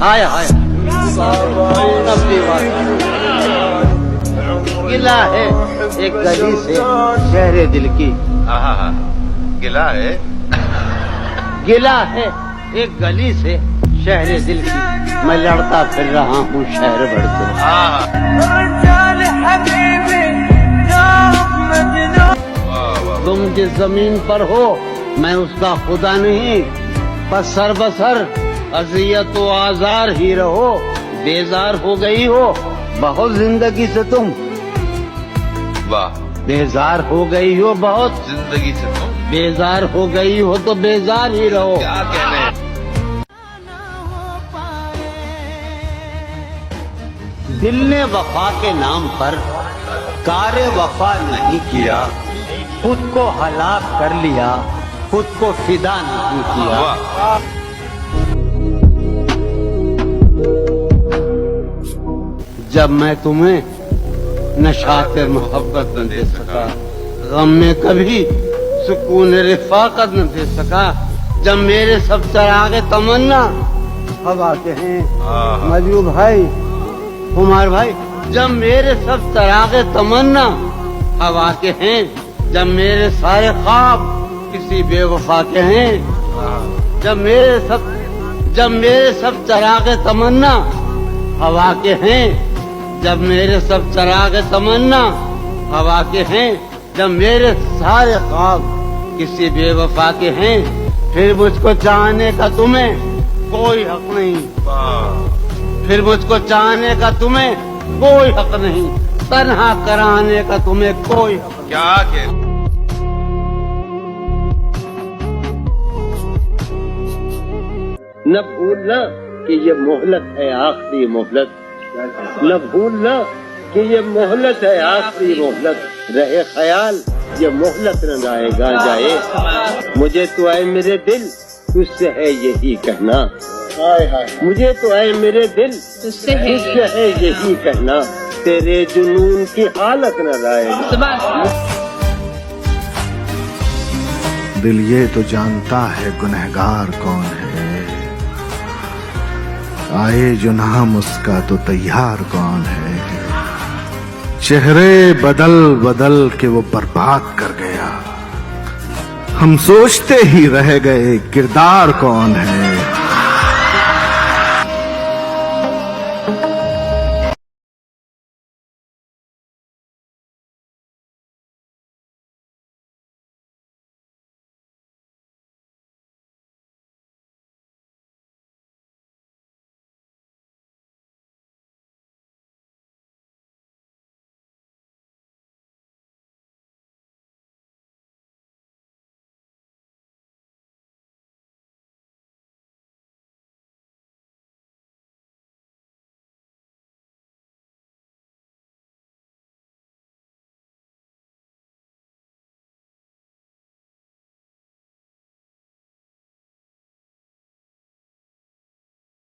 हाय हाय गिला है एक गली से शहरे दिल की। गिला है गिला है एक गली से शहरे दिल की। मैं लड़ता फिर रहा हूँ शहर भर से। तुम जिस जमीन पर हो मैं उसका खुदा नहीं, पर सर बसर अजियत व आजार ही रहो। बेजार हो गई हो बहुत जिंदगी से तुम, वाह, बेजार हो गई हो बहुत जिंदगी से तुम बेजार हो गई हो तो बेजार ही रहो। क्या कहने हैं? दिल ने वफा के नाम पर कारे वफा नहीं किया, खुद को हलाक कर लिया, खुद को फिदा नहीं किया। वाह, जब मैं तुम्हें नशाते मोहब्बत न दे सका, गम में कभी सुकून रिफाकत न दे सका, जब मेरे सब चरागे तमन्ना हवा के हैं मजू भाई कुमार भाई, जब मेरे सब चरागे तमन्ना हवा के हैं, जब मेरे सारे ख्वाब किसी बेवफा के हैं, जब मेरे सब चरागे तमन्ना हवा के हैं, जब मेरे सब चरागे तमन्ना हवा के हैं, जब मेरे सारे ख्वाब किसी बेवफा के हैं, फिर मुझको चाहने का तुम्हें कोई हक नहीं, फिर मुझको चाहने का तुम्हें कोई हक नहीं, तन्हा कराने का तुम्हें कोई हक नहीं। क्या कहने? न भूलना कि ये मोहलत है आखिरी मोहलत, न भूलना कि ये मोहलत है आखिरी मोहलत, रहे ख्याल ये मोहलत न आएगा जाए, मुझे तो आए मेरे दिल तुझसे है यही कहना, मुझे तो आए मेरे दिल तुझसे है यही कहना, तेरे जुनून की हालत न आएगा। दिल ये तो जानता है गुनहगार कौन है, आए जो नाम उसका तो तैयार कौन है, चेहरे बदल बदल के वो बर्बाद कर गया, हम सोचते ही रह गए किरदार कौन है।